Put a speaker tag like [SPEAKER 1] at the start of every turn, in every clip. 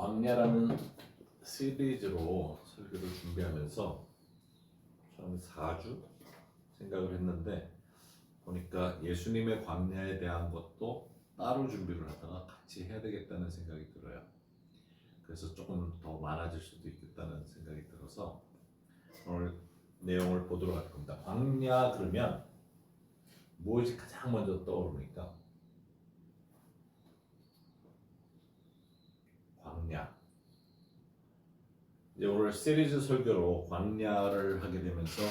[SPEAKER 1] 광야라는 시리즈로 설교를 준비하면서 처음에 4주 생각을 했는데 보니까 예수님의 광야에 대한 것도 따로 준비를 하다가 같이 해야 되겠다는 생각이 들어요. 그래서 조금 더 많아질 수도 있겠다는 생각이 들어서 오늘 내용을 보도록 할 겁니다. 광야 그러면 무엇이 가장 먼저 떠오릅니까? 광야. 이제 오늘 시리즈 설교로 광야를 하게 되면서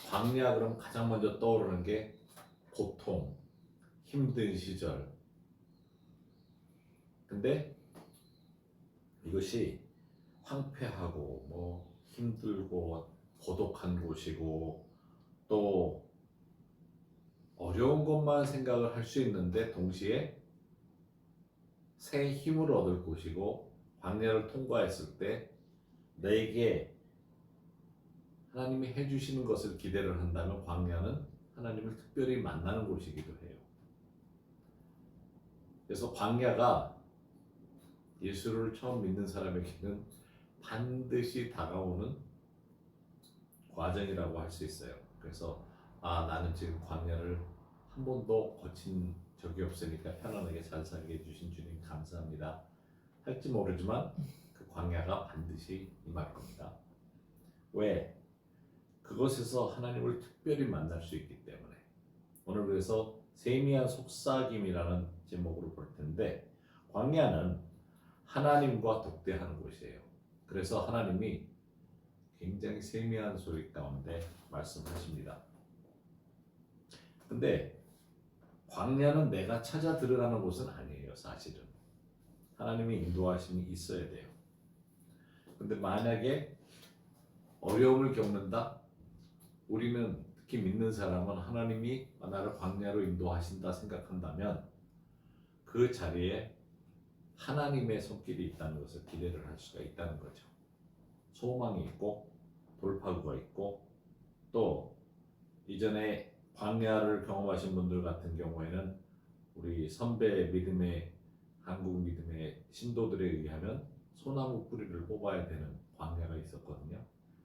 [SPEAKER 1] 광야 그럼 가장 먼저 떠오르는 게 고통, 힘든 시절. 근데 이것이 황폐하고 힘들고 고독한 곳이고 또 어려운 것만 생각을 할 수 있는데 동시에 새 힘을 얻을 곳이고 광야를 통과했을 때 내게 하나님이 해주시는 것을 기대를 한다면 광야는 하나님을 특별히 만나는 곳이기도 해요. 그래서 광야가 예수를 처음 믿는 사람에게는 반드시 다가오는 과정이라고 할 수 있어요. 그래서 나는 지금 광야를 한 번도 거친 적이 없으니까 편안하게 잘 살게 해주신 주님 감사합니다 할지 모르지만 그 광야가 반드시 임할 겁니다. 왜? 그것에서 하나님을 특별히 만날 수 있기 때문에. 오늘 그래서 세미한 속삭임이라는 제목으로 볼 텐데 광야는 하나님과 독대하는 곳이에요. 그래서 하나님이 굉장히 세미한 소리 가운데 말씀하십니다. 근데 광야는 내가 찾아 들어가는 곳은 아니에요. 사실은 하나님의 인도하심이 있어야 돼요. 근데 만약에 어려움을 겪는다? 우리는 특히 믿는 사람은 하나님이 나를 광야로 인도하신다 생각한다면 그 자리에 하나님의 손길이 있다는 것을 기대를 할 수가 있다는 거죠. 소망이 있고 돌파구가 있고 또 이전에 광야를 경험하신 분들 같은 경우에는 우리 선배 믿음의 한국 믿음의 신도들에 의하면 소나무 뿌리를 뽑아야 되는 광야가 있었거든요.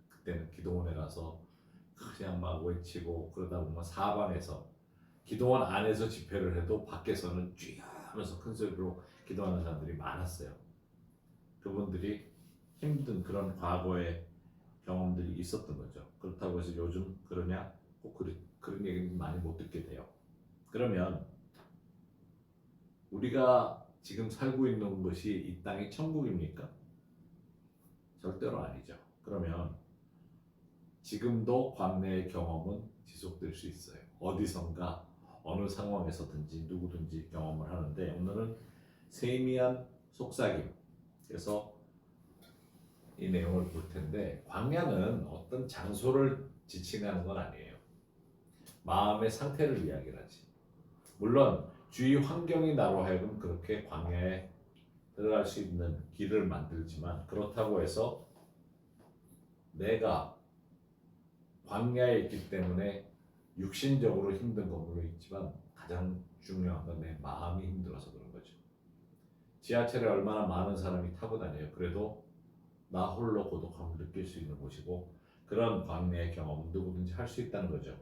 [SPEAKER 1] 그때는 기도원에 가서 그냥 막 외치고 그러다 보면 사방에서 기도원 안에서 집회를 해도 밖에서는 쥐야 하면서 큰 소리로 기도하는 사람들이 많았어요. 그분들이 힘든 그런 과거의 경험들이 있었던 거죠. 그렇다고 해서 요즘 그러냐? 꼭 그런 얘기는 많이 못 듣게 돼요. 그러면 우리가 지금 살고 있는 것이 이 땅이 천국입니까? 절대로 아니죠. 그러면 지금도 광야의 경험은 지속될 수 있어요. 어디선가 어느 상황에서든지 누구든지 경험을 하는데 오늘은 세미한 속삭임. 그래서 이 내용을 볼 텐데 광야는 어떤 장소를 지칭하는 건 아니에요. 마음의 상태를 이야기하지. 물론 주위 환경이 나로 하여금 그렇게 광야에 들어갈 수 있는 길을 만들지만 그렇다고 해서 내가 광야에 있기 때문에 육신적으로 힘든 건 물론있지만 가장 중요한 건 내 마음이 힘들어서 그런 거죠. 지하철에 얼마나 많은 사람이 타고 다녀요. 그래도 나 홀로 고독함을 느낄 수 있는 곳이고 그런 광야의 경험은 누구든지 할 수 있다는 거죠.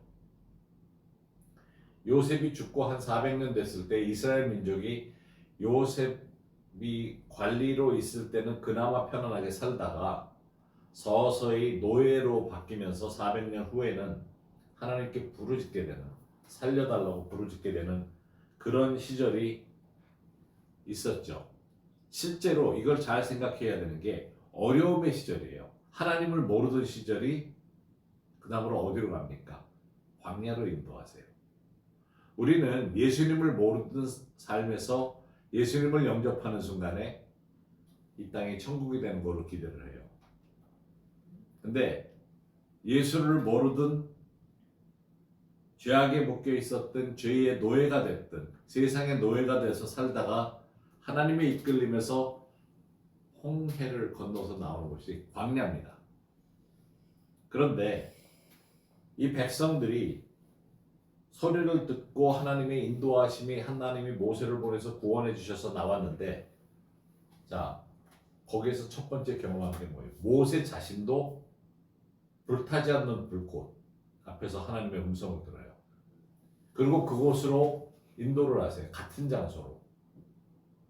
[SPEAKER 1] 요셉이 죽고 한 400년 됐을 때 이스라엘 민족이 요셉이 관리로 있을 때는 그나마 편안하게 살다가 서서히 노예로 바뀌면서 400년 후에는 하나님께 부르짖게 되는, 살려달라고 부르짖게 되는 그런 시절이 있었죠. 실제로 이걸 잘 생각해야 되는 게 어려움의 시절이에요. 하나님을 모르던 시절이 그 다음으로 어디로 갑니까? 광야로 인도하세요. 우리는 예수님을 모르던 삶에서 예수님을 영접하는 순간에 이 땅이 천국이 되는 걸로 기대를 해요. 근데 예수를 모르던 죄악에 묶여 있었던 죄의 노예가 됐던 세상의 노예가 돼서 살다가 하나님의 이끌림에서 홍해를 건너서 나오는 것이 광야입니다. 그런데 이 백성들이 소리를 듣고 하나님의 인도하심이 하나님이 모세를 보내서 구원해 주셔서 나왔는데 자 거기에서 첫 번째 경험하는 게 뭐예요? 모세 자신도 불타지 않는 불꽃 앞에서 하나님의 음성을 들어요. 그리고 그곳으로 인도를 하세요. 같은 장소로.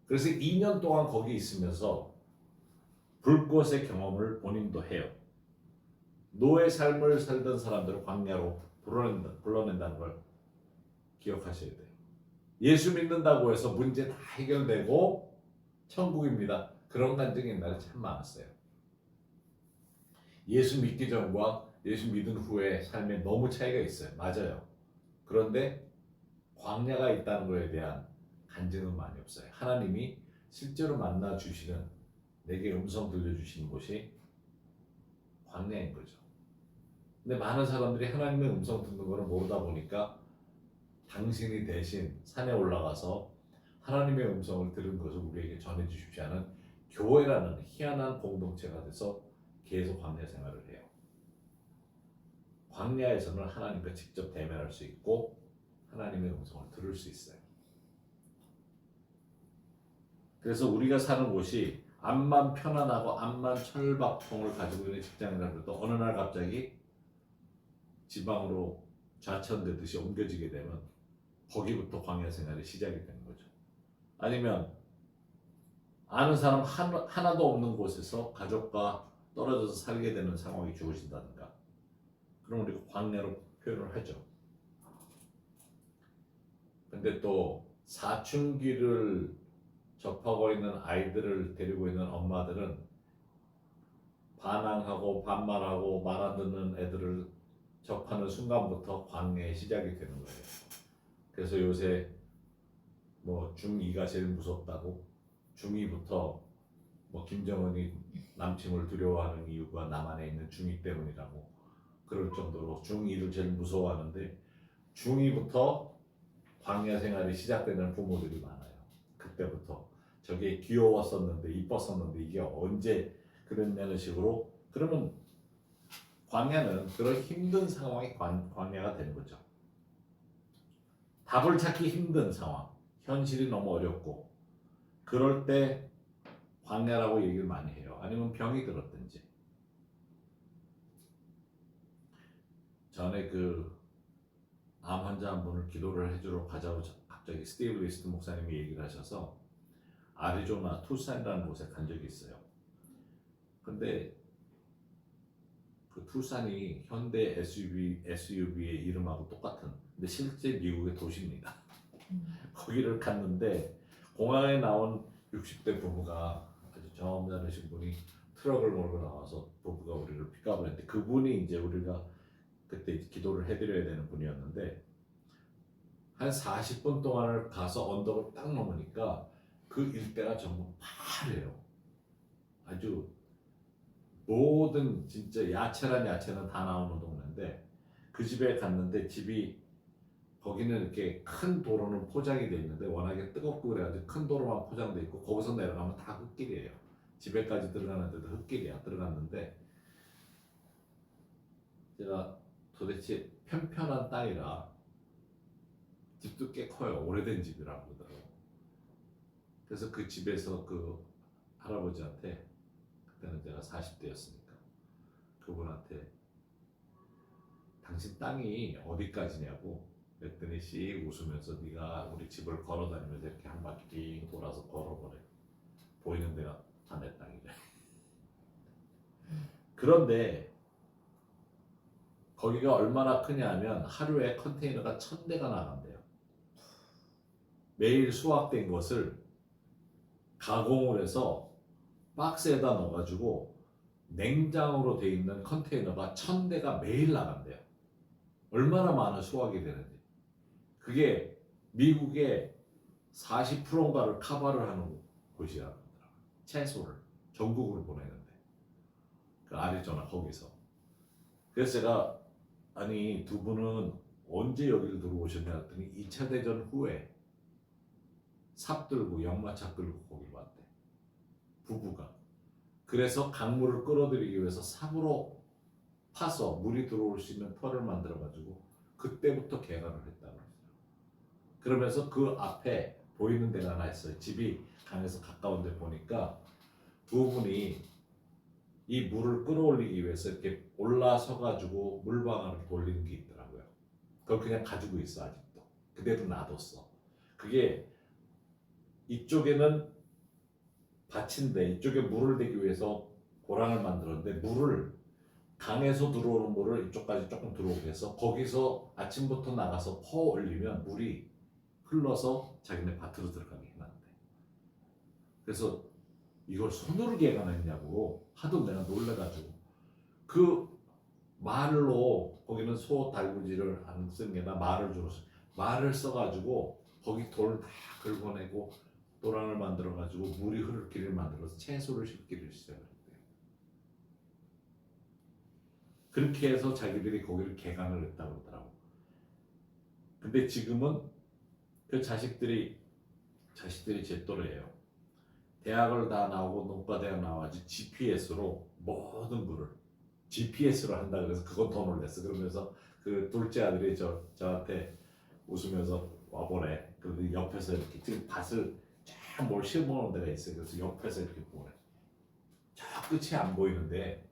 [SPEAKER 1] 그래서 2년 동안 거기 있으면서 불꽃의 경험을 본인도 해요. 노예 삶을 살던 사람들을 광야로 불러낸다는 걸 기억하셔야 돼요. 예수 믿는다고 해서 문제 다 해결되고 천국입니다. 그런 간증이 옛날에 참 많았어요. 예수 믿기 전과 예수 믿은 후의 삶에 너무 차이가 있어요. 맞아요. 그런데 광야가 있다는 것에 대한 간증은 많이 없어요. 하나님이 실제로 만나 주시는, 내게 음성 들려주시는 곳이 광야인 거죠. 근데 많은 사람들이 하나님의 음성 듣는 것을 모르다 보니까 당신이 대신 산에 올라가서 하나님의 음성을 들은 것을 우리에게 전해 주십시 하는 교회라는 희한한 공동체가 돼서 계속 광야 생활을 해요. 광야에서는 하나님과 직접 대면할 수 있고 하나님의 음성을 들을 수 있어요. 그래서 우리가 사는 곳이 암만 편안하고 암만 철밥통을 가지고 있는 직장이라 도 어느 날 갑자기 지방으로 좌천되듯이 옮겨지게 되면 거기부터 광야 생활이 시작이 되는 거죠. 아니면 아는 사람 하나도 없는 곳에서 가족과 떨어져서 살게 되는 상황이 주어진다든가, 그럼 우리가 광야로 표현을 하죠. 근데 또 사춘기를 접하고 있는 아이들을 데리고 있는 엄마들은 반항하고 반말하고 말 안 듣는 애들을 접하는 순간부터 광야의 시작이 되는 거예요. 그래서 요새 뭐 중2가 제일 무섭다고, 중2부터 뭐 김정은이 남침을 두려워하는 이유가 남 안에 있는 중2 때문이라고 그럴 정도로 중2를 제일 무서워하는데, 중2부터 광야 생활이 시작되는 부모들이 많아요. 그때부터 저게 귀여웠었는데 이뻤었는데 이게 언제 그랬냐는 식으로. 그러면 광야는 그런 힘든 상황이 광야가 되는 거죠. 답을 찾기 힘든 상황, 현실이 너무 어렵고, 그럴 때 광야라고 얘기를 많이 해요. 아니면 병이 들었든지. 전에 그 암 환자 한 분을 기도를 해주러 가자고 갑자기 스티브 리스트 목사님이 얘기를 하셔서 아리조나 투싼이라는 곳에 간 적이 있어요. 근데 그 투싼이 현대 SUV의 이름하고 똑같은, 근데 실제 미국의 도시입니다. 거기를 갔는데 공항에 나온 60대 부부가, 아주 점잖으신 분이 트럭을 몰고 나와서 부부가 우리를 픽업을 했는데, 그분이 이제 우리가 그때 기도를 해드려야 되는 분이었는데, 한 40분 동안을 가서 언덕을 딱 넘으니까 그 일대가 전부 파래요. 아주 모든 진짜 야채란 야채는 다 나오는 동네인데, 그 집에 갔는데 집이, 거기는 이렇게 큰 도로는 포장이 돼 있는데 워낙에 뜨겁고 그래가지고 큰 도로만 포장돼 있고 거기서 내려가면 다 흙길이에요. 집에까지 들어가는데도 흙길이야. 들어갔는데 제가 도대체 편편한 땅이라, 집도 꽤 커요. 오래된 집이라고 그러더라고요. 그래서 그 집에서 그 할아버지한테, 그때는 제가 40대였으니까 그분한테 당신 땅이 어디까지냐고 그랬더니 씩 웃으면서 네가 우리 집을 걸어다니면서 이렇게 한 바퀴 빙 돌아서 걸어버려. 보이는 데가 다 내 땅이래. 그런데 거기가 얼마나 크냐 하면 하루에 컨테이너가 1000대가 나간대요. 매일 수확된 것을 가공을 해서 박스에다 넣어가지고 냉장으로 돼 있는 컨테이너가 1000대가 매일 나간대요. 얼마나 많은 수확이 되는지. 그게 미국의 40%인가를 커버를 하는 곳이라고 하더라고요. 채소를 전국으로 보내는데, 그 아리조나 거기서. 그래서 제가, 아니 두 분은 언제 여기를 들어오셨냐 했더니 2차 대전 후에 삽 들고 연마차 끌고 거기를 왔대. 부부가. 그래서 강물을 끌어들이기 위해서 삽으로 파서 물이 들어올 수 있는 터를 만들어가지고 그때부터 개간을 했다고 했어요. 그러면서 그 앞에 보이는 데가 하나 있어요. 집이 강에서 가까운 데 보니까 두 분이 이 물을 끌어올리기 위해서 이렇게 올라서 가지고 물방울을 돌리는 게 있더라고요. 그걸 그냥 가지고 있어 아직도. 그대로 놔뒀어. 그게 이쪽에는 밭인데 이쪽에 물을 대기 위해서 고랑을 만들었는데 물을 강에서 들어오는 물을 이쪽까지 조금 들어오게 해서 거기서 아침부터 나가서 퍼 올리면 물이 흘러서 자기네 밭으로 들어가게 해놨대. 그래서 이걸 손으로 개간했냐고 하도 내가 놀래가지고 그 말로 거기는 소 달구지를 안 쓴 게나 말을 주로 말을 써가지고 거기 돌 다 긁어내고 도랑을 만들어가지고 물이 흐를 길을 만들어서 채소를 심기를 시작했대요. 그렇게 해서 자기들이 거기를 개간을 했다고 그러더라고. 근데 지금은 그 자식들이 제 또래예요. 대학을 다 나오고 농과대학 나와가지고 GPS로 모든 거를 GPS로 한다 그래서 그건 더 놀랐어. 그러면서 그 둘째 아들이 저한테 웃으면서 와보래. 그런데 옆에서 이렇게 지금 밭을 쫙 뭘 심어놓은 데가 있어요. 그래서 옆에서 이렇게 보래. 저 끝이 안 보이는데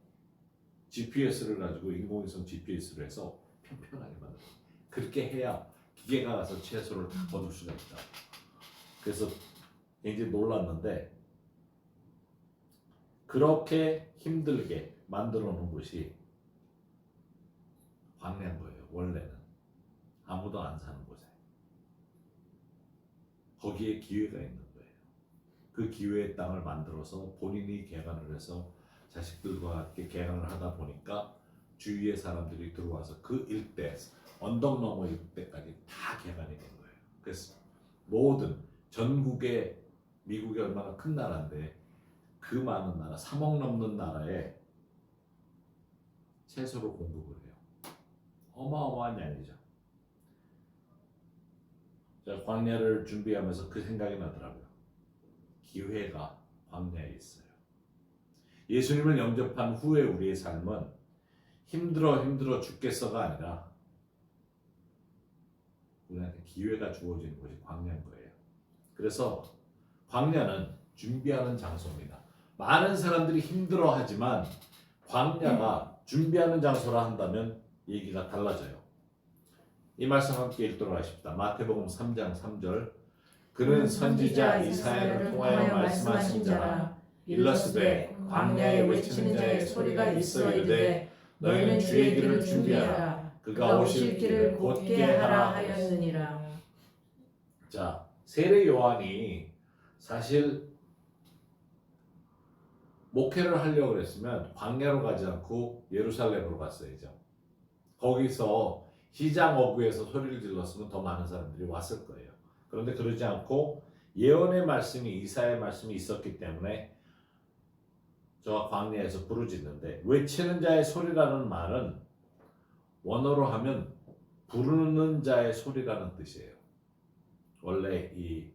[SPEAKER 1] GPS를 가지고 인공위성 GPS로 해서 편편하게 만들어. 그렇게 해야 기계가 가서 채소를 다 거둘 수가 있다. 그래서 굉장히 놀랐는데 그렇게 힘들게 만들어 놓은 곳이 광야인 거예요. 원래는 아무도 안 사는 곳에 거기에 기회가 있는 거예요. 그 기회의 땅을 만들어서 본인이 개간을 해서 자식들과 함께 개간을 하다 보니까 주위의 사람들이 들어와서 그 일대 언덕 너머 일대까지 다 개간이 된 거예요. 그래서 모든 전국의 미국이 얼마나 큰 나라인데 그 많은 나라 3억 넘는 나라에 채소를 공급을 해요. 어마어마한 양이죠. 제가 광야를 준비하면서 그 생각이 나더라고요. 기회가 광야에 있어요. 예수님을 영접한 후에 우리의 삶은 힘들어 죽겠어가 아니라 우리한테 기회가 주어지는 곳이 광야인 거예요. 그래서 광야는 준비하는 장소입니다. 많은 사람들이 힘들어하지만 광야가 준비하는 장소라 한다면 얘기가 달라져요. 이 말씀 함께 읽도록 하십시다. 마태복음 3장 3절 그는 선지자 이사야를 통하여 말씀하신 자라 일러스되 광야에 외치는 자의 소리가 있어 이르되 너희는 주의 길을 준비하라 그가 오실 길을 곧게 하라 하였느니라. 자, 세례 요한이 사실 목회를 하려고 했으면 광야로 가지 않고 예루살렘으로 갔어야죠. 거기서 시장 어귀에서 소리를 질렀으면 더 많은 사람들이 왔을 거예요. 그런데 그러지 않고 예언의 말씀이 이사야의 말씀이 있었기 때문에 저 광야에서 부르짖는데 외치는 자의 소리라는 말은 원어로 하면 부르는 자의 소리라는 뜻이에요. 원래 이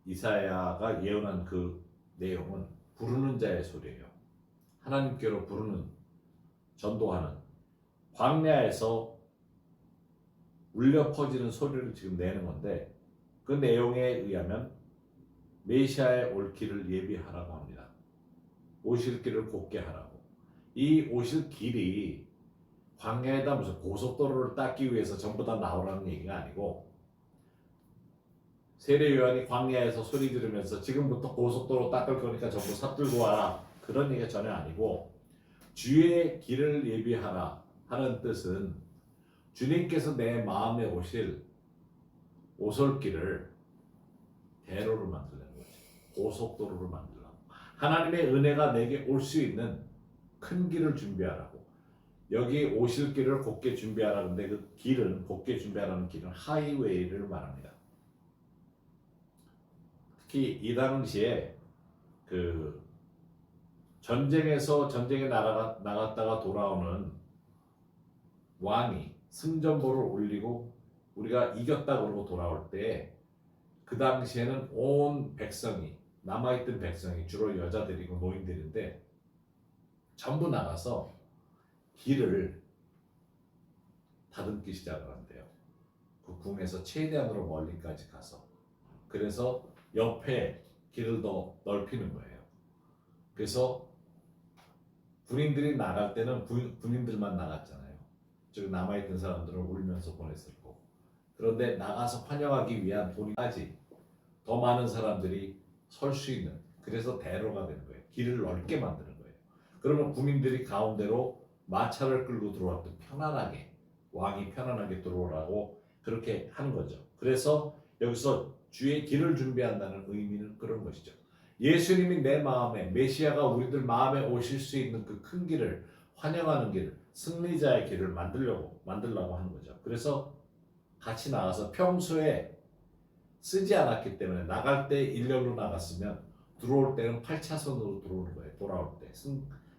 [SPEAKER 1] 이사야가 예언한 그 내용은 부르는 자의 소리예요. 하나님께로 부르는, 전도하는 광야에서 울려 퍼지는 소리를 지금 내는 건데 그 내용에 의하면 메시아의 올 길을 예비하라고 합니다. 오실 길을 곧게 하라고. 이 오실 길이 광야에다 무슨 고속도로를 닦기 위해서 전부 다 나오라는 얘기가 아니고 세례 요한이 광야에서 소리 들으면서 지금부터 고속도로 닦을 거니까 전부 삽들고 와라 그런 얘기가 전혀 아니고 주의 길을 예비하라 하는 뜻은 주님께서 내 마음에 오실 오솔길을 대로를 만들려는 거지. 고속도로를 만들라고. 하나님의 은혜가 내게 올 수 있는 큰 길을 준비하라고. 여기 오실 길을 곧게 준비하라는데 그 길은 곧게 준비하라는 길은 하이웨이를 말합니다. 특히 이 당시에 그 전쟁에 나갔다가 돌아오는 왕이 승전보를 올리고 우리가 이겼다 그러고 돌아올 때 그 당시에는 온 백성이 남아있던 백성이 주로 여자들이고 노인들인데 전부 나가서 길을 다듬기 시작을 한대요. 그 궁에서 최대한으로 멀리까지 가서 그래서 옆에 길을 더 넓히는 거예요. 그래서 군인들이 나갈 때는 군인들만 나갔잖아요. 즉 남아있던 사람들을 울면서 보냈을 거고. 그런데 나가서 환영하기 위한 돈까지 더 많은 사람들이 설 수 있는, 그래서 대로가 되는 거예요. 길을 넓게 만드는 거예요. 그러면 군인들이 가운데로 마차를 끌고 들어왔던 편안하게, 왕이 편안하게 들어오라고 그렇게 하는 거죠. 그래서 여기서 주의 길을 준비한다는 의미는 그런 것이죠. 예수님이 내 마음에, 메시아가 우리들 마음에 오실 수 있는 그 큰 길을, 환영하는 길, 승리자의 길을 만들라고 하는 거죠. 그래서 같이 나가서 평소에 쓰지 않았기 때문에 나갈 때 일렬로 나갔으면 들어올 때는 8차선으로 들어오는 거예요. 돌아올 때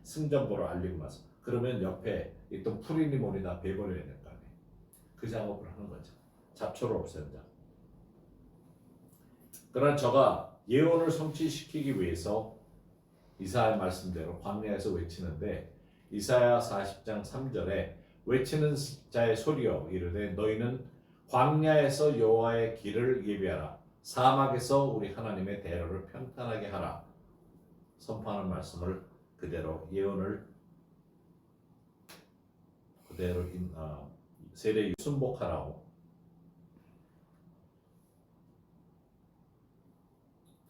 [SPEAKER 1] 승전보를 알리고 나서. 그러면 옆에 있던 풀이니 뭐니 다 베버려야 될 거 아니에요. 그 작업을 하는 거죠. 잡초를 없애는 작업. 그러나 저가 예언을 성취시키기 위해서 이사야 말씀대로 광야에서 외치는데, 이사야 40장 3절에 외치는 자의 소리여 이르되 너희는 광야에서 여호와의 길을 예비하라, 사막에서 우리 하나님의 대로를 평탄하게 하라 선포하는 말씀을 그대로, 예언을 그대로 세례 순복하라고.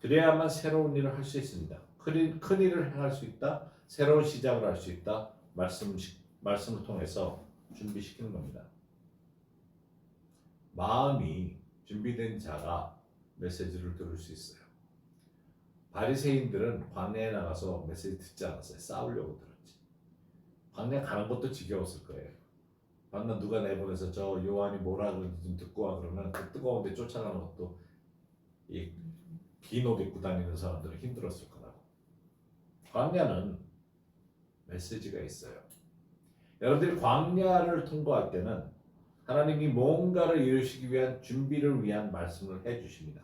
[SPEAKER 1] 그래야만 새로운 일을 할 수 있습니다. 큰 일을 행할 수 있다. 새로운 시작을 할 수 있다. 말씀을 통해서 준비시키는 겁니다. 마음이 준비된 자가 메시지를 들을 수 있어요. 바리새인들은 광야에 나가서 메시지 듣지 않았어요. 싸우려고 들었지. 광야 가는 것도 지겨웠을 거예요. 만나 누가 내보내서 저 요한이 뭐라 그러는지 좀 듣고 와 그러면 그 뜨거운데 쫓아가는 것도 이 긴 옷 입고 다니는 사람들은 힘들었을 거라고. 광야는 메시지가 있어요. 여러분들이 광야를 통과할 때는 하나님이 뭔가를 이루시기 위한 준비를 위한 말씀을 해주십니다.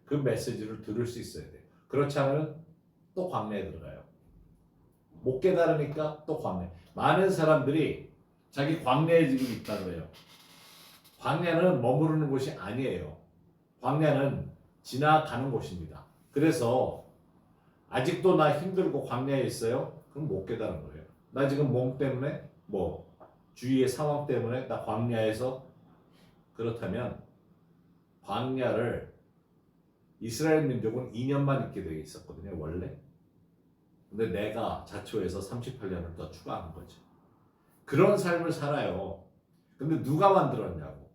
[SPEAKER 1] 그 메시지를 들을 수 있어야 돼요. 그렇지 않으면 또 광야에 들어가요. 못 깨달으니까 또 광야. 많은 사람들이 자기 광야에 지금 있다고 해요. 광야는 머무르는 곳이 아니에요. 광야는 지나가는 곳입니다. 그래서 아직도 나 힘들고 광야에 있어요? 그럼 못 깨달은 거예요. 나 지금 몸 때문에 주위의 상황 때문에 나 광야에서, 그렇다면 광야를 이스라엘 민족은 2년만 있게 되어 있었거든요. 원래. 근데 내가 자초해서 38년을 더 추가한 거죠. 그런 삶을 살아요. 근데 누가 만들었냐고.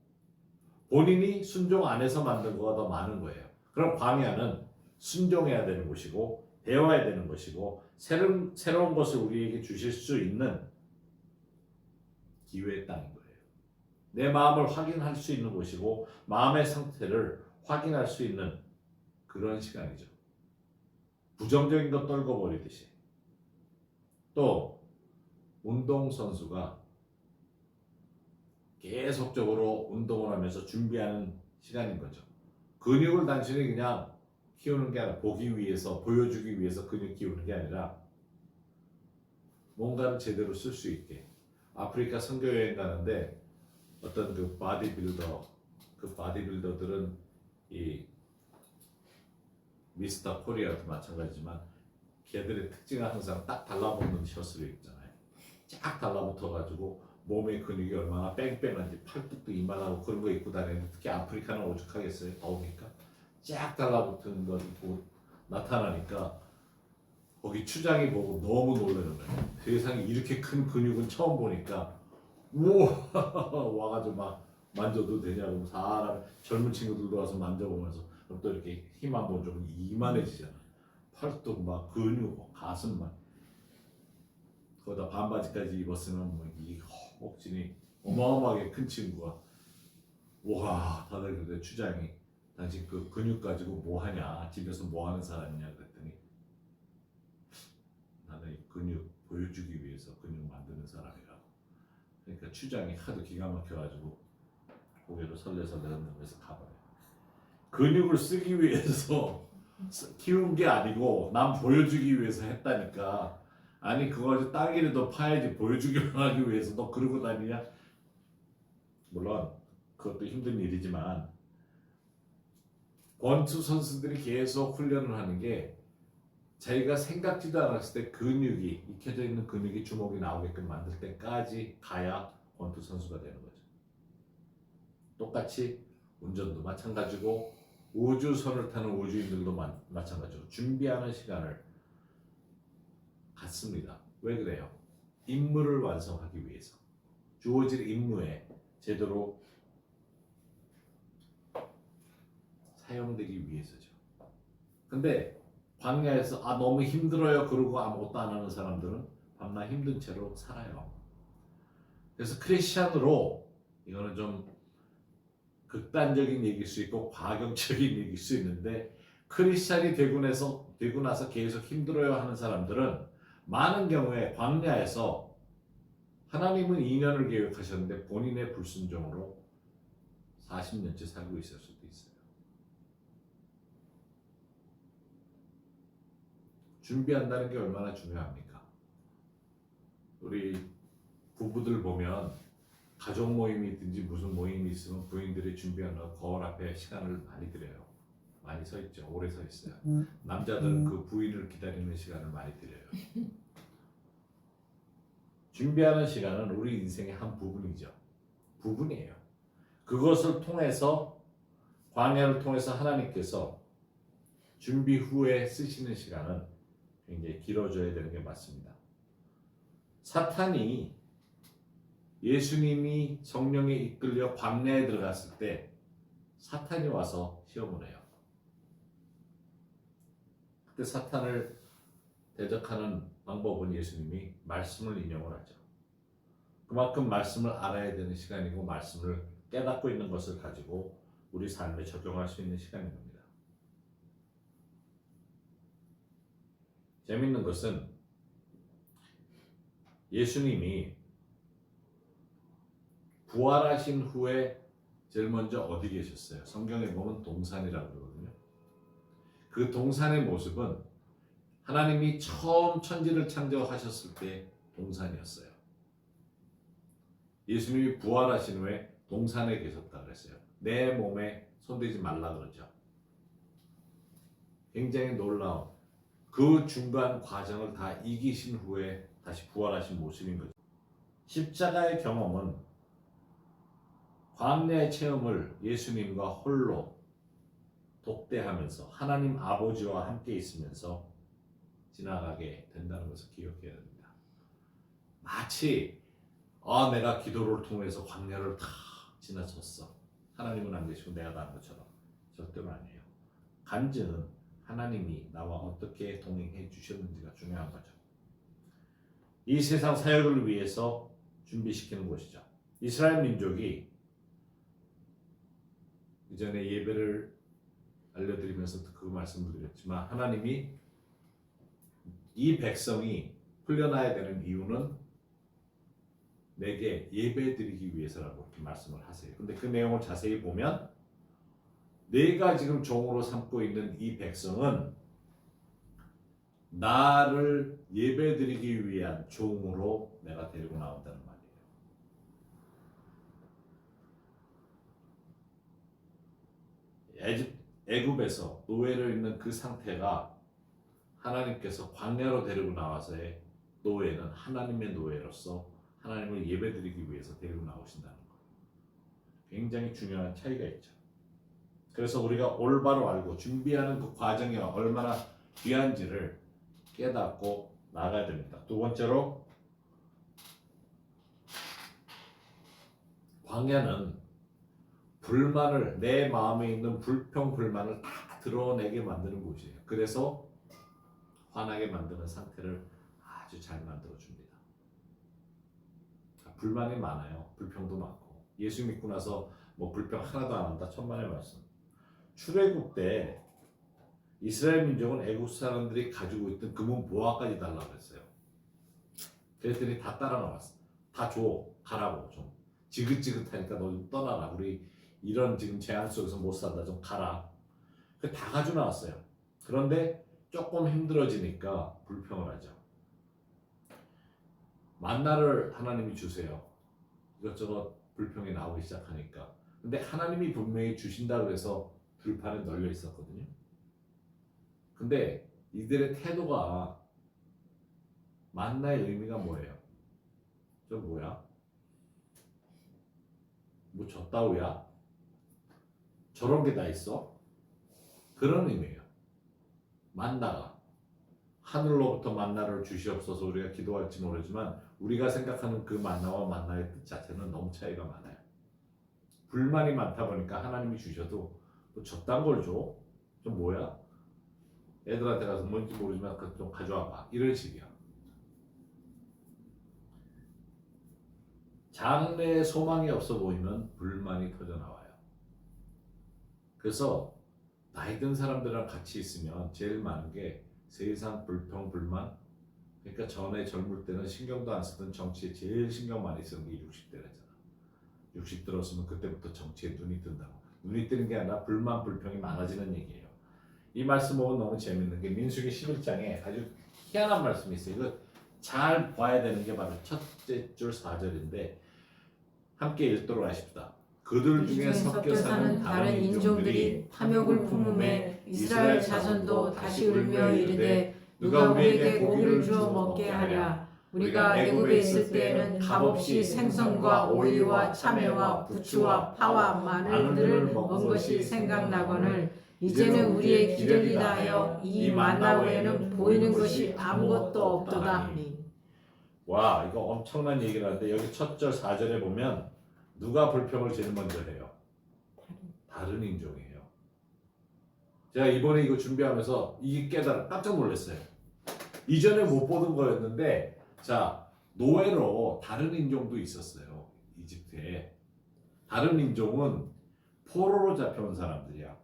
[SPEAKER 1] 본인이 순종 안에서 만든 거가 더 많은 거예요. 그럼 광야는 순종해야 되는 곳이고 배워야 되는 것이고 새로운 것을 우리에게 주실 수 있는 기회의 땅인 거예요. 내 마음을 확인할 수 있는 곳이고 마음의 상태를 확인할 수 있는 그런 시간이죠. 부정적인 것 떨궈버리듯이. 또 운동선수가 계속적으로 운동을 하면서 준비하는 시간인 거죠. 근육을 단순히 그냥 키우는 게 아니라 보기 위해서, 보여주기 위해서 근육 키우는 게 아니라 뭔가를 제대로 쓸 수 있게. 아프리카 선교 여행 가는데 어떤 그 바디빌더들은 이 미스터 코리아도 마찬가지지만 걔들의 특징은 항상 딱 달라붙는 셔츠를 입잖아요. 쫙 달라붙어가지고 몸의 근육이 얼마나 뺑뺑한지, 팔뚝도 이만하고 그런 거 입고 다니는데, 특히 아프리카는 오죽하겠어요. 더우니까 쫙 달라붙은 거 입고 나타나니까 거기 추장이 보고 너무 놀라는 거예요. 세상에 이렇게 큰 근육은 처음 보니까 우와 와가지고 막 만져도 되냐고, 사람 젊은 친구들도 와서 만져보면서 그럼 또 이렇게 힘 한번 좀 이만해지잖아. 팔뚝 막 근육, 가슴만, 거기다 반바지까지 입었으면 이 허벅지니 어마어마하게 큰 친구가, 와 다들 그래, 추장이 당신 그 근육 가지고 뭐 하냐, 집에서 뭐 하는 사람이냐 그랬더니 나는 이 근육 보여주기 위해서 근육 만드는 사람이라고. 그러니까 추장이 하도 기가 막혀가지고 고개를 설레설레 흔들면서 가버려요. 근육을 쓰기 위해서 키운 게 아니고 남 보여주기 위해서 했다니까. 아니 그거 땅이라도 파야지, 보여주기만 하기 위해서 너 그러고 다니냐. 물론 그것도 힘든 일이지만 권투 선수들이 계속 훈련을 하는 게 자기가 생각지도 않았을 때 근육이 익혀져 있는 근육이 주먹이 나오게끔 만들 때까지 가야 권투 선수가 되는 거죠. 똑같이 운전도 마찬가지고 우주선을 타는 우주인들도 마찬가지로 준비하는 시간을 갖습니다. 왜 그래요? 임무를 완성하기 위해서 주어질 임무에 제대로 사용되기 위해서죠. 근데 광야에서 너무 힘들어요 그러고 아무것도 안 하는 사람들은 밤낮 힘든 채로 살아요. 그래서 크리스찬으로 이거는 좀 극단적인 얘기일 수 있고 과격적인 얘기일 수 있는데 크리스찬이 되고 나서 계속 힘들어요 하는 사람들은 많은 경우에 광야에서 하나님은 2년을 계획하셨는데 본인의 불순종으로 40년째 살고 있을 수도 있어요. 준비한다는 게 얼마나 중요합니까? 우리 부부들 보면 가족 모임이든지 무슨 모임이 있으면 부인들이 준비하는 거울 앞에 시간을 많이 들여요. 많이 서 있죠. 오래 서 있어요. 남자들은 그 부인을 기다리는 시간을 많이 들여요. 준비하는 시간은 우리 인생의 한 부분이죠. 부분이에요. 그것을 통해서 광야를 통해서 하나님께서 준비 후에 쓰시는 시간은 굉장히 길어져야 되는 게 맞습니다. 사탄이 예수님이 성령에 이끌려 광야에 들어갔을 때 사탄이 와서 시험을 해요. 그때 사탄을 대적하는 방법은 예수님이 말씀을 인용을 하죠. 그만큼 말씀을 알아야 되는 시간이고 말씀을 깨닫고 있는 것을 가지고 우리 삶에 적용할 수 있는 시간인 겁니다. 재밌는 것은 예수님이 부활하신 후에 제일 먼저 어디 계셨어요? 성경에 보면 동산이라고 그러거든요. 그 동산의 모습은 하나님이 처음 천지를 창조하셨을 때 동산이었어요. 예수님이 부활하신 후에 동산에 계셨다 그랬어요. 내 몸에 손대지 말라 그러죠. 굉장히 놀라운 그 중간 과정을 다 이기신 후에 다시 부활하신 모습인 거죠. 십자가의 경험은 광야의 체험을 예수님과 홀로 독대하면서 하나님 아버지와 함께 있으면서 지나가게 된다는 것을 기억해야 됩니다. 마치 내가 기도를 통해서 광야를 다 지나쳤어. 하나님은 안 계시고 내가 다 한 것처럼. 절대로 아니에요. 간증은 하나님이 나와 어떻게 동행해 주셨는지가 중요한 거죠. 이 세상 사역을 위해서 준비시키는 것이죠. 이스라엘 민족이 이전에 예배를 알려드리면서 그 말씀을 드렸지만 하나님이 이 백성이 풀려나야 되는 이유는 내게 예배드리기 위해서라고 이렇게 말씀을 하세요. 근데 그 내용을 자세히 보면 내가 지금 종으로 삼고 있는 이 백성은 나를 예배드리기 위한 종으로 내가 데리고 나온다는 말이에요. 애굽에서 노예로 있는 그 상태가 하나님께서 광야로 데리고 나와서의 노예는 하나님의 노예로서 하나님을 예배드리기 위해서 데리고 나오신다는 것. 굉장히 중요한 차이가 있죠. 그래서 우리가 올바로 알고 준비하는 그 과정이 얼마나 귀한지를 깨닫고 나가야 됩니다. 두 번째로 광야는 불만을 내 마음에 있는 불평불만을 다 드러내게 만드는 곳이에요. 그래서 화나게 만드는 상태를 아주 잘 만들어줍니다. 불만이 많아요. 불평도 많고 예수 믿고 나서 불평 하나도 안 한다. 천만의 말씀. 출애굽 때 이스라엘 민족은 애굽 사람들이 가지고 있던 금은 보화까지 달라고 했어요. 그랬더니 다 따라 나왔어. 다 줘. 가라고 좀. 지긋지긋하니까 너 좀 떠나라. 우리 이런 지금 재앙 속에서 못 산다. 좀 가라. 다 가지고 나왔어요. 그런데 조금 힘들어지니까 불평을 하죠. 만나를 하나님이 주세요. 이것저것 불평이 나오기 시작하니까. 근데 하나님이 분명히 주신다고 해서 들판에 널려 있었거든요. 근데 이들의 태도가 만나의 의미가 뭐예요? 저 뭐야? 뭐 저따위야? 저런 게 다 있어? 그런 의미예요. 만나가 하늘로부터 만나를 주시옵소서 우리가 기도할지 모르지만 우리가 생각하는 그 만나와 만나의 뜻 자체는 너무 차이가 많아요. 불만이 많다 보니까 하나님이 주셔도 뭐 저딴 걸 줘? 좀 뭐야? 애들한테 가서 뭔지 모르지만 좀 가져와봐 이런 식이야. 장래에 소망이 없어 보이면 불만이 터져나와요. 그래서 나이 든 사람들이랑 같이 있으면 제일 많은 게 세상 불평, 불만. 그러니까 전에 젊을 때는 신경도 안 쓰던 정치에 제일 신경 많이 쓰는 게 60대라잖아. 60 들었으면 그때부터 정치에 눈이 뜬다고. 눈이 뜨는 게 아니라 불만, 불평이 많아지는 얘기예요. 이 말씀 보면 너무 재밌는 게 민수기 11장에 아주 희한한 말씀이 있어요. 이거 잘 봐야 되는 게 바로 첫째 줄 4절인데 함께 읽도록 하십시다. 그들 중에 섞여 사는 다른 인종들이 탐욕을 품음에 이스라엘 자손도 다시 울며 이르되 누가 우리에게 고기를 주어 먹게 하랴. 우리가 애굽에 있을 때에는 값없이 생선과 오이와 참외와 부추와 파와 마늘들을 먹은 것이 생각나거늘 이제는 우리의 기력이 다하여 이 만나 외에는 보이는 것이 아무것도 없도다. 와, 이거 엄청난 얘기를 하는데 여기 첫 절 4절에 보면 누가 불평을 제일 먼저 해요? 다른 인종이에요. 제가 이번에 이거 준비하면서 이게 깨달아 깜짝 놀랐어요. 이전에 못 보던 거였는데 자, 노예로 다른 인종도 있었어요. 이집트에. 다른 인종은 포로로 잡혀온 사람들이야.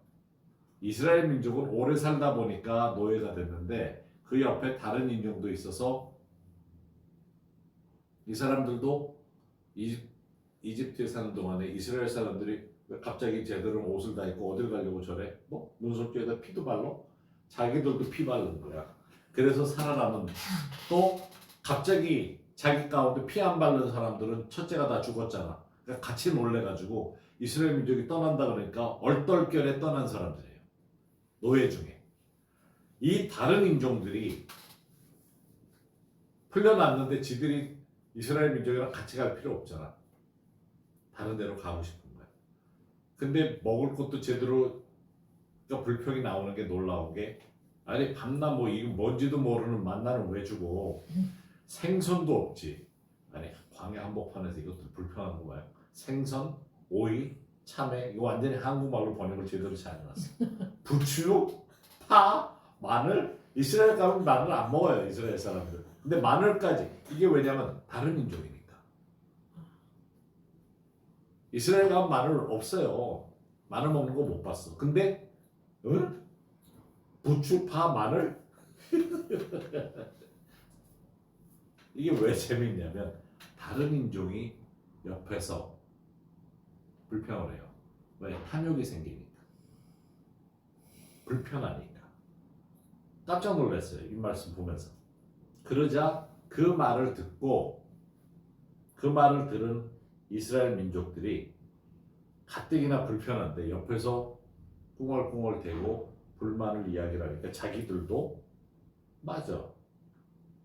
[SPEAKER 1] 이스라엘 민족은 오래 살다 보니까 노예가 됐는데 그 옆에 다른 인종도 있어서 이 사람들도 이집트에 사는 동안에 이스라엘 사람들이 갑자기 제대로 옷을 다 입고 어딜 가려고 저래? 뭐? 눈썹뒤에다 피도 발라? 자기들도 피 바른 거야. 그래서 살아남은 또 갑자기 자기 가운데 피 안 바른 사람들은 첫째가 다 죽었잖아. 그러니까 같이 놀래가지고 이스라엘 민족이 떠난다 그러니까 얼떨결에 떠난 사람들이에요. 노예 중에. 이 다른 인종들이 풀려났는데 지들이 이스라엘 민족이랑 같이 갈 필요 없잖아. 다른 데로 가고 싶은 거야. 근데 먹을 것도 제대로 그러니까 불평이 나오는 게 놀라운 게 아니 밤낮 뭐 이거 뭔지도 모르는 만나는 왜 주고 생선도 없지. 아니 광야 한복판에서 이것도 불평한 거 봐요. 생선, 오이, 참외 이거 완전히 한국말로 번역을 제대로 잘 해놨어. 부추, 파, 마늘 이스라엘 가면 마늘 안 먹어요 이스라엘 사람들. 근데 마늘까지 이게 왜냐면 다른 인종이니까. 이스라엘 가면 마늘 없어요. 마늘 먹는 거 못 봤어. 근데 응? 부추, 파, 마늘? 이게 왜 재밌냐면 다른 인종이 옆에서 불평을 해요. 왜? 탐욕이 생기니까. 불편하니까. 깜짝 놀랐어요. 이 말씀 보면서. 그러자 그 말을 듣고 그 말을 들은 이스라엘 민족들이 가뜩이나 불편한데 옆에서 꿍얼꿍얼 대고 불만을 이야기를 하니까 자기들도 맞아.